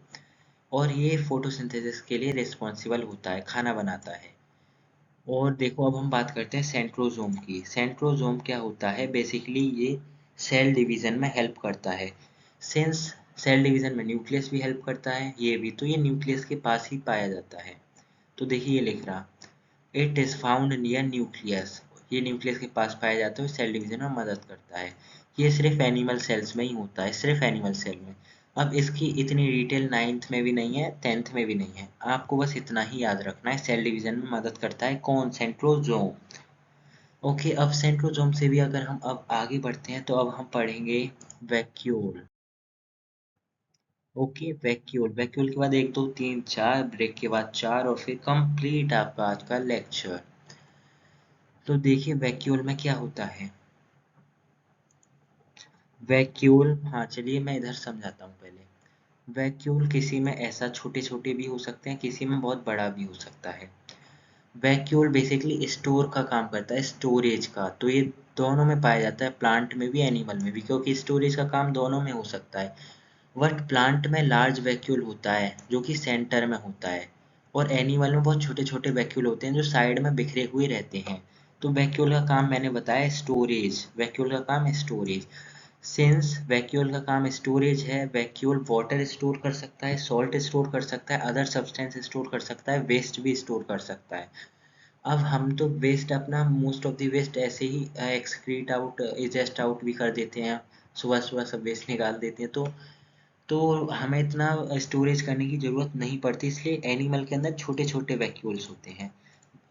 और ये फोटोसिंथेसिस के लिए रिस्पॉन्सिबल होता है, खाना बनाता है। और देखो, अब हम बात करते हैं सेंट्रोजोम की। सेंट्रोजोम क्या होता है, बेसिकली ये सेल डिवीजन में हेल्प करता है। सिंस सेल डिवीजन में न्यूक्लियस भी हेल्प करता है, ये भी, तो ये न्यूक्लियस के पास ही पाया जाता है। तो देखिए ये लिख रहा, it is found near nucleus. ये न्यूक्लियस के पास पाया जाता है, सेल डिवीजन में मदद करता है। ये सिर्फ एनिमल सेल्स में ही होता है, सिर्फ एनिमल सेल में। अब इसकी इतनी डिटेल 9th में भी नहीं है, 10th में भी नहीं है, आपको बस इतना ही याद रखना है, सेल डिवीजन में मदद करता है कौन, सेंट्रोजोम। ओके, अब सेंट्रोजोम से भी अगर हम अब आगे बढ़ते हैं तो अब हम पढ़ेंगे वैक्यूल। Okay, vacuole. वैक्यूल के बाद 1 2 3 4, ब्रेक के बाद 4, और फिर कंप्लीट आपका आज का लेक्चर। तो देखिए वैक्यूल में क्या होता है। वैक्यूल, हाँ चलिए मैं इधर समझाता हूँ पहले। वैक्यूल किसी में ऐसा छोटे छोटे भी हो सकते हैं, किसी में बहुत बड़ा भी हो सकता है। वैक्यूल बेसिकली स्टोर का काम करता है, स्टोरेज का। तो ये दोनों में पाया जाता है, प्लांट में भी एनिमल में भी, क्योंकि स्टोरेज का काम दोनों में हो सकता है। बट प्लांट में लार्ज वैक्यूल होता है जो कि सेंटर में होता है, और एनिमल में बहुत छोटे छोटे वैक्यूल होते हैं जो साइड में बिखरे हुए रहते हैं। तो वैक्यूल का काम मैंने बताया स्टोरेज, वैक्यूल का काम है स्टोरेज। सिंस वैक्यूल का काम स्टोरेज है, वैक्यूल वाटर स्टोर कर सकता है, सॉल्ट स्टोर कर सकता है, अदर सब्सटेंस स्टोर कर सकता है, वेस्ट भी स्टोर कर सकता है। अब हम तो वेस्ट अपना मोस्ट ऑफ द वेस्ट ऐसे ही एक्सक्रीट आउट, इजेस्ट आउट भी कर देते हैं, सुबह सुबह सब वेस्ट निकाल देते हैं। तो हमें इतना स्टोरेज करने की ज़रूरत नहीं पड़ती, इसलिए एनिमल के अंदर छोटे छोटे वैक्यूल्स होते हैं,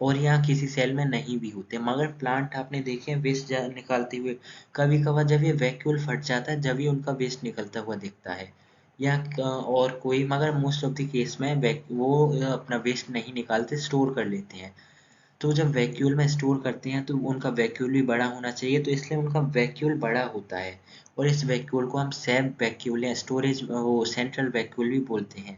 और यहाँ किसी सेल में नहीं भी होते। मगर प्लांट आपने देखे हैं वेस्ट निकालते हुए, कभी कभार जब ये वैक्यूल फट जाता है जब ये उनका वेस्ट निकलता हुआ दिखता है, या और कोई, मगर मोस्ट ऑफ द केस में वो अपना वेस्ट नहीं निकालते, स्टोर कर लेते हैं। तो जब वैक्यूल में स्टोर करते हैं तो उनका वैक्यूल भी बड़ा होना चाहिए, तो इसलिए उनका वैक्यूल बड़ा होता है, और इस वैक्यूल को हम सैप वैक्यूल या स्टोरेज वो सेंट्रल वैक्यूल भी बोलते हैं,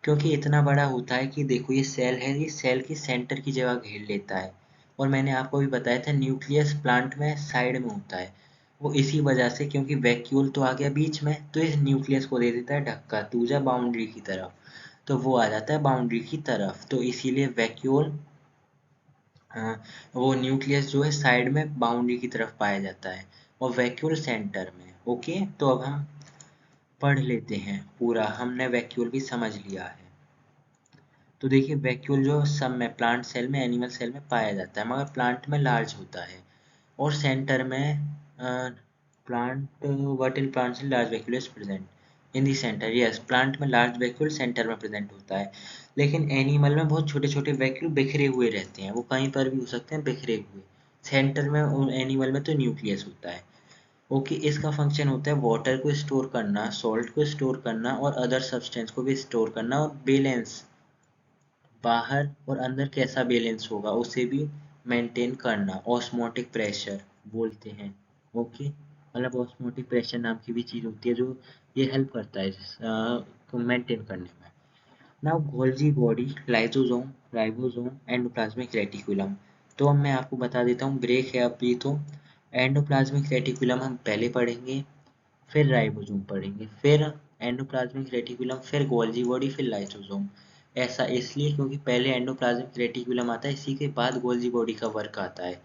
क्योंकि इतना बड़ा होता है कि देखो ये सेल है, ये सेल की सेंटर की जगह घेर लेता है। और मैंने आपको भी बताया था न्यूक्लियस प्लांट में साइड में होता है, वो इसी वजह से, क्योंकि वैक्यूल तो आ गया बीच में, तो इस न्यूक्लियस को दे देता है धक्का, दूजा बाउंड्री की तरफ, तो वो आ जाता है बाउंड्री की तरफ, तो इसीलिए वैक्यूल, हाँ, वो न्यूक्लियस जो है साइड में बाउंड्री की तरफ पाया जाता है, और वैक्यूल सेंटर में। ओके, तो अब हम पढ़ लेते हैं पूरा, हमने वैक्यूल भी समझ लिया है। तो देखिए वैक्यूल जो सब में, प्लांट सेल में, एनिमल सेल में पाया जाता है, मगर प्लांट में लार्ज होता है, और सेंटर में plant, what in plant cell large vacuole is present in the centre. Yes, plant में लार्ज वैक्यूल सेंटर में प्रेजेंट होता है, लेकिन एनिमल में बहुत छोटे छोटे वैक्यूल बिखरे हुए रहते हैं, वो कहीं पर भी हो सकते हैं बिखरे हुए। सेंटर में एनिमल में तो न्यूक्लियस होता है। ओके, इसका फंक्शन होता है वाटर को स्टोर करना, सॉल्ट को स्टोर करना और अदर सब्सटेंस को भी स्टोर करना, और बैलेंस बाहर और अंदर कैसा बैलेंस होगा उसे भी मेंटेन करना, ऑस्मोटिक प्रेशर बोलते हैं। ओके, मतलब ऑस्मोटिक प्रेशर नाम की भी चीज़ होती है जो ये हेल्प करता है को मेंटेन करने में। Now Golgi body, lysosome, ribosome, endoplasmic reticulum. तो अब मैं आपको बता देता हूँ, ब्रेक है अभी तो। एंडोप्लाज्मिक रेटिकुलम हम पहले पढ़ेंगे, फिर राइबोसोम पढ़ेंगे, फिर एंडोप्लाज्मिक रेटिकुलम, फिर गोल्जी बॉडी, फिर लाइसोसोम। ऐसा इसलिए क्योंकि पहले एंडोप्लाज्मिक रेटिकुलम आता है, इसी के बाद गोल्जी बॉडी का वर्क आता है,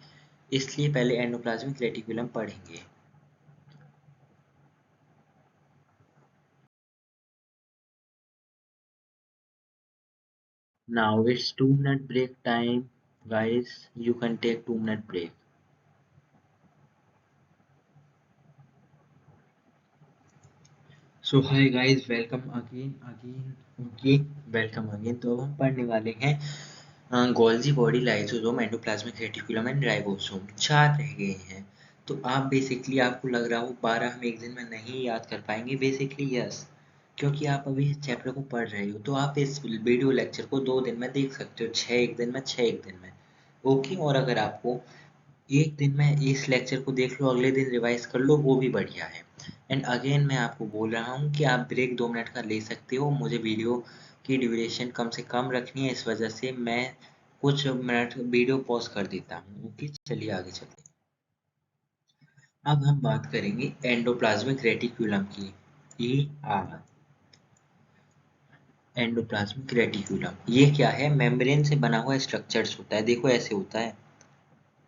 इसलिए पहले एंडोप्लाज्मिक रेटिकुलम पढ़ेंगे। Now it's 2 minute break time, guys. You can take 2 minute break. So hi guys, welcome again, welcome again. तो अब हम पढ़ने वाले हैं Golgi body, lysosome, endoplasmic reticulum and ribosome. 4 रह गए हैं। तो आप बेसिकली, आपको लग रहा हो 12 हम एक दिन में नहीं याद कर पाएंगे, बेसिकली यस, क्योंकि आप अभी इस चैप्टर को पढ़ रहे हो, तो आप इस वीडियो लेक्चर को 2 दिन में देख सकते हो, 6 एक दिन में, 6 एक दिन में। ओके, और अगर आपको एक दिन में इस लेक्चर को देख लो, अगले दिन रिवाइज कर लो, वो भी बढ़िया है। एंड अगेन मैं आपको बोल रहा हूँ कि आप ब्रेक 2 मिनट का ले सकते हो, मुझे वीडियो की ड्यूरेशन कम से कम रखनी है, इस वजह से मैं कुछ मिनट वीडियो पॉज कर देता हूँ। ओके, चलिए आगे चलते हैं। अब हम बात करेंगे एंडोप्लाज्मिक रेटिक्यूलम की। ई आर, एंडोप्लाज्मिक रेटिक्यूलम ये क्या है? मेम्ब्रेन से बना हुआ स्ट्रक्चर्स होता है। देखो ऐसे होता है,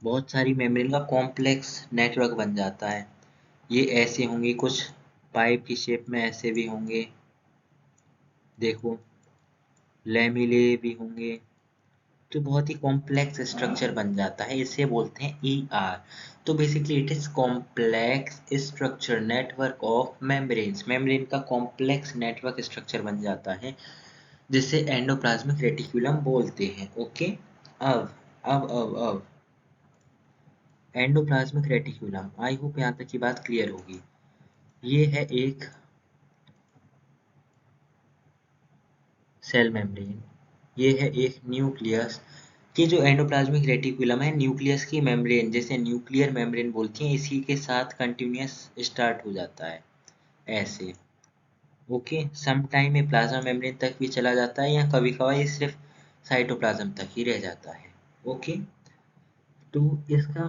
बहुत सारी मेम्ब्रेन का कॉम्प्लेक्स नेटवर्क बन जाता है। ये ऐसे होंगे, कुछ पाइप की शेप में ऐसे भी होंगे, देखो लैमिले भी होंगे। तो बहुत ही कॉम्प्लेक्स स्ट्रक्चर बन जाता है, इसे बोलते हैं ई आर। तो basically it is complex structure network of membranes. Membrane का कॉम्प्लेक्स नेटवर्क स्ट्रक्चर बन जाता है, जिसे एंडोप्लाज्मिक रेटिक्यूलम बोलते हैं। ओके, अब अब एंडोप्लाज्मिक रेटिक्यूलम, आई होप यहाँ तक की बात क्लियर होगी। ये है एक सेल मेम्ब्रेन, ये है एक न्यूक्लियस। कि जो एंडोप्लाज्मिक रेटिकुलम है, न्यूक्लियस की मेम्ब्रेन, जैसे न्यूक्लियर मेम्ब्रेन बोलती हैं, इसी के साथ कंटिन्यूस स्टार्ट हो जाता है ऐसे। ओके, सम टाइम में प्लाज्मा मेम्ब्रेन तक भी चला जाता है, या कभी कभार ये सिर्फ साइटोप्लाज्म तक ही रह जाता है। ओके, तो इसका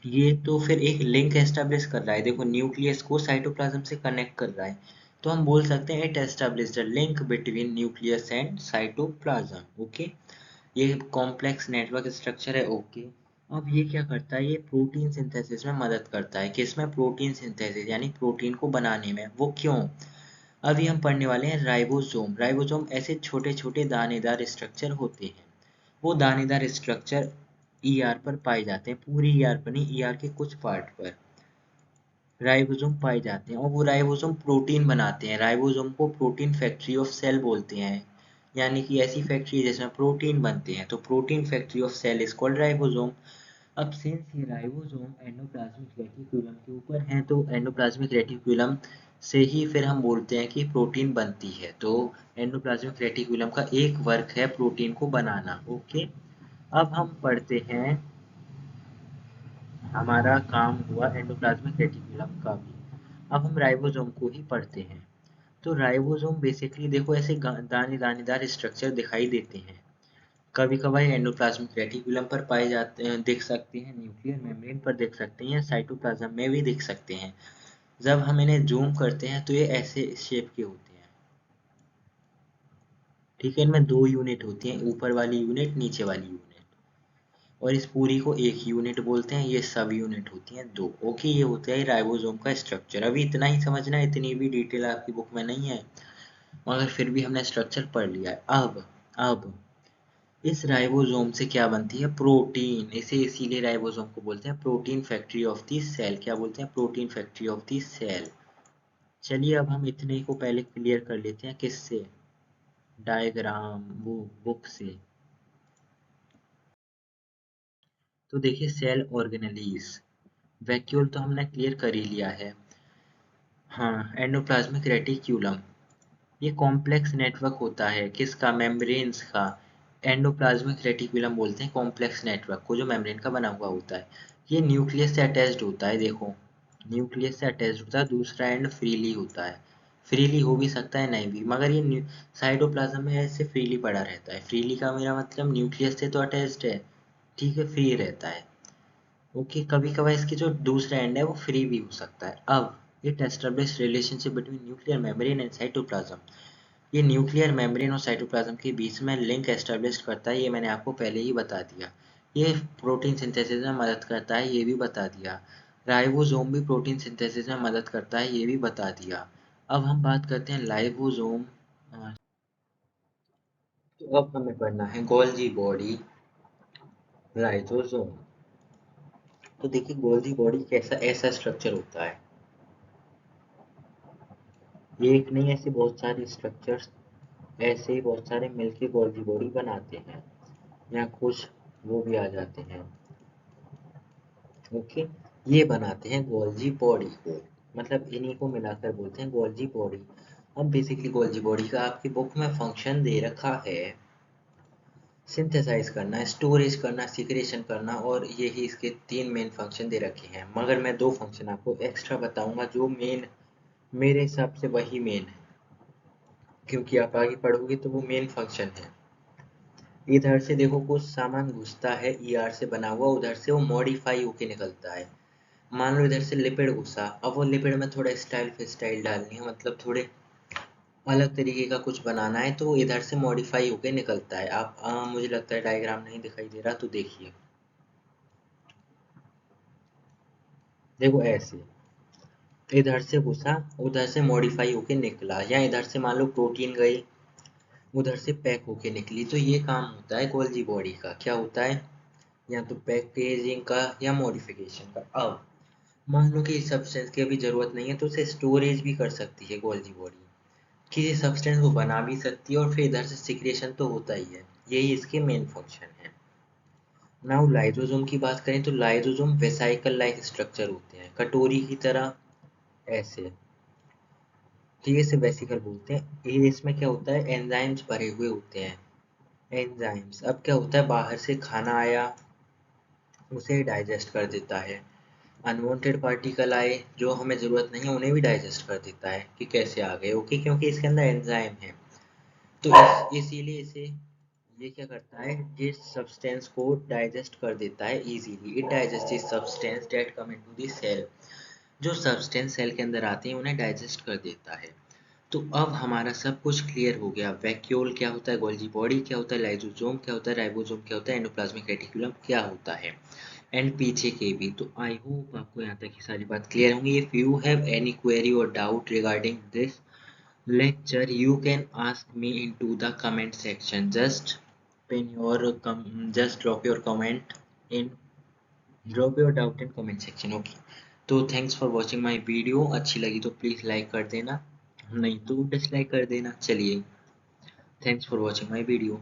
ये तो फिर एक लिंक एस्टेब्लिश कर रहा है, देखो न्यूक्लियस को साइटोप्लाज्म से कनेक्ट कर रहा है, तो हम बोल सकते हैं it establish the link between nucleus and cytoplasm. Okay, ये कॉम्प्लेक्स नेटवर्क स्ट्रक्चर है। ओके, अब ये क्या करता है? ये प्रोटीन सिंथेसिस में मदद करता है। किसमें? प्रोटीन सिंथेसिस, यानी प्रोटीन को बनाने में। वो क्यों? अभी हम पढ़ने वाले हैं राइबोसोम। राइबोसोम ऐसे छोटे छोटे दानेदार स्ट्रक्चर होते हैं। वो दानेदार स्ट्रक्चर ईआर पर पाए जाते हैं, पूरी ईआर पर नहीं, ईआर के कुछ पार्ट पर राइबोसोम पाए जाते हैं, और वो राइबोसोम प्रोटीन बनाते हैं। राइबोसोम को प्रोटीन फैक्ट्री ऑफ सेल बोलते हैं, यानी कि ऐसी फैक्ट्री जिसमें प्रोटीन बनते हैं, तो protein factory of cell is called ribosome. अब सिंस ये राइबोसोम एंडोप्लाज्मिक रेटिकुलम के ऊपर हैं, तो एंडोप्लाज्मिक रेटिकुलम से ही फिर हम बोलते हैं कि प्रोटीन बनती है। तो एंडोप्लाज्मिक रेटिकुलम का एक वर्क है प्रोटीन को बनाना। ओके, अब हम पढ़ते हैं, हमारा काम हुआ एंडोप्लाज्मिक रेटिकुलम का भी। अब हम राइबोसोम को ही पढ़ते हैं। तो राइबोसोम बेसिकली देखो ऐसे दानेदार स्ट्रक्चर दिखाई देते हैं। कभी कभार एंडोप्लाज्मिक रेटिकुलम पर पाए जाते हैं, दिख सकते हैं, न्यूक्लियर मेम्ब्रेन पर दिख सकते हैं, साइटोप्लाज्म में भी दिख सकते हैं। जब हम इन्हें जूम करते हैं तो ये ऐसे शेप के होते हैं। ठीक है, इनमें 2 यूनिट होती हैं, ऊपर वाली यूनिट, नीचे वाली यूनिट, और इस पूरी को एक यूनिट बोलते हैं। ये सब यूनिट होती हैं 2। ओके, ये होता है राइबोसोम का स्ट्रक्चर। अभी इतना ही समझना है, इतनी भी डिटेल आपकी बुक में नहीं है, मगर फिर भी हमने स्ट्रक्चर पढ़ लिया है। अब इस राइबोसोम से क्या बनती है? प्रोटीन। इसे इसीलिए राइबोसोम को बोलते हैं protein factory of the cell. क्या बोलते हैं? Protein factory of the cell. चलिए अब हम इतने को पहले क्लियर कर लेते हैं, किससे? डायग्राम, वो बुक से। तो देखिए, सेल ऑर्गेनेलीज, वैक्यूल तो हमने क्लियर कर ही लिया है। हाँ, एंडोप्लाज्मिक रेटिक्यूलम ये कॉम्प्लेक्स नेटवर्क होता है किसका, मेम्ब्रेन्स का। एंडोप्लाज्मिक रेटिकुलम बोलते हैं कॉम्प्लेक्स नेटवर्क को जो मेम्ब्रेन का बना हुआ होता है। ये न्यूक्लियस से अटैच्ड होता है, देखो न्यूक्लियस से अटैच्ड होता है, दूसरा एंड फ्रीली होता है। फ्रीली हो भी सकता है नहीं भी, मगर ये साइटोप्लाज्म में ऐसे फ्रीली पड़ा रहता है। फ्रीली का मेरा मतलब न्यूक्लियस से तो अटैच्ड है, ठीक है, फ्री रहता है। ओके, कभी कभार इसकी जो दूसरा एंड है वो फ्री भी हो सकता है। अब it establish relationship between nuclear membrane and cytoplasm. ये न्यूक्लियर मेम्ब्रेन और साइटोप्लाज्म के बीच में लिंक एस्टेब्लिश करता है, ये मैंने आपको पहले ही बता दिया। ये प्रोटीन सिंथेसिस में मदद करता है, ये भी बता दिया। राइबोसोम भी प्रोटीन सिंथेसिस में मदद करता है, ये भी बता दिया। अब हम बात करते हैं लाइबोसोम। तो अब हमें पढ़ना है गोल्जी बॉडी, लाइसोसोम। तो देखिए गोल्जी बॉडी कैसा ऐसा स्ट्रक्चर होता है, ये एक नहीं ऐसे बहुत सारे स्ट्रक्चर्स ऐसे ही बहुत सारे मिलके गोल्जी बॉडी बनाते हैं, या कुछ वो भी आ जाते हैं। ओके, ये बनाते हैं गोल्जी बॉडी को, मतलब इन्हीं को मिलाकर बोलते हैं गोल्जी बॉडी। अब बेसिकली गोल्जी बॉडी का आपकी बुक में फंक्शन दे रखा है सिंथेसाइज करना, स्टोरेज करना, सिक्रेशन करना, और यही इसके तीन मेन फंक्शन दे रखे हैं। मगर मैं दो फंक्शन आपको एक्स्ट्रा बताऊंगा जो मेन मेरे हिसाब से वही मेन है, क्योंकि आप आगे पढ़ोगे तो वो मेन फंक्शन है। इधर से देखो कुछ सामान घुसता है ईआर से बना हुआ, उधर से वो मॉडिफाई होके निकलता है। मान लो इधर से लिपिड घुसा, अब वो लिपिड में थोड़ा स्टाइल फिर डालनी है, मतलब थोड़े अलग तरीके का कुछ बनाना है, तो इधर से मॉडिफाई होके निकलता है। आप मुझे लगता है डायग्राम नहीं दिखाई दे रहा, तो देखिए, देखो ऐसे इधर से घुसा, उधर से मॉडिफाई होके निकला, या इधर से मान लो प्रोटीन गई, उधर से पैक होके निकली। तो ये काम होता है गोल्जी बॉडी का, क्या होता है, या तो पैकेजिंग का या मॉडिफिकेशन का। अब मान लो कि इस सब्सटेंस की अभी जरूरत नहीं है, तो उसे स्टोरेज भी कर सकती है गोल्जी बॉडी, किसी सब्सटेंस को बना भी सकती है, और फिर इधर से सिक्रेशन तो होता ही है। यही इसके मेन फंक्शन है। नाउ लाइसोसोम की बात करें तो लाइसोसोम वेसाइकल लाइक स्ट्रक्चर होते हैं, कटोरी की तरह ऐसे, ठीक है, इसे वेसिकल बोलते हैं। ये इसमें क्या होता है, एंजाइम्स भरे हुए होते हैं, एंजाइम्स। अब क्या होता है, बाहर से खाना आया, उसे डाइजेस्ट कर देता है। अनवांटेड पार्टिकल आए जो हमें ज़रूरत नहीं है, उन्हें भी डाइजेस्ट कर देता है कि कैसे आ गए, ओके, क्योंकि इसके अंदर एंजाइम है। तो इसीलिए इसे ये क्या करता है, जिस सब्सटेंस को डाइजेस्ट कर देता है easily. It digest substance that come into the cell. जो सब्सटेंस सेल के अंदर आते हैं उन्हें डाइजेस्ट कर देता है। तो अब हमारा सब कुछ क्लियर हो गया, वैक्यूल क्या होता है, गोल्जी बॉडी क्या होता है, लाइसोसोम क्या होता है, राइबोसोम क्या होता है, एंडोप्लाज्मिक रेटिकुलम क्या होता है, एंड पीछे के भी। तो आई होप आपको यहाँ तक की सारी बात क्लियर होंगी। If you have any query और doubt regarding this lecture, you can ask me into the comment section. Just pin your just drop your doubt in comment section. Okay, तो thanks for watching my video. अच्छी लगी तो प्लीज लाइक कर देना, नहीं तो डिसलाइक कर देना। चलिए, thanks for watching my video.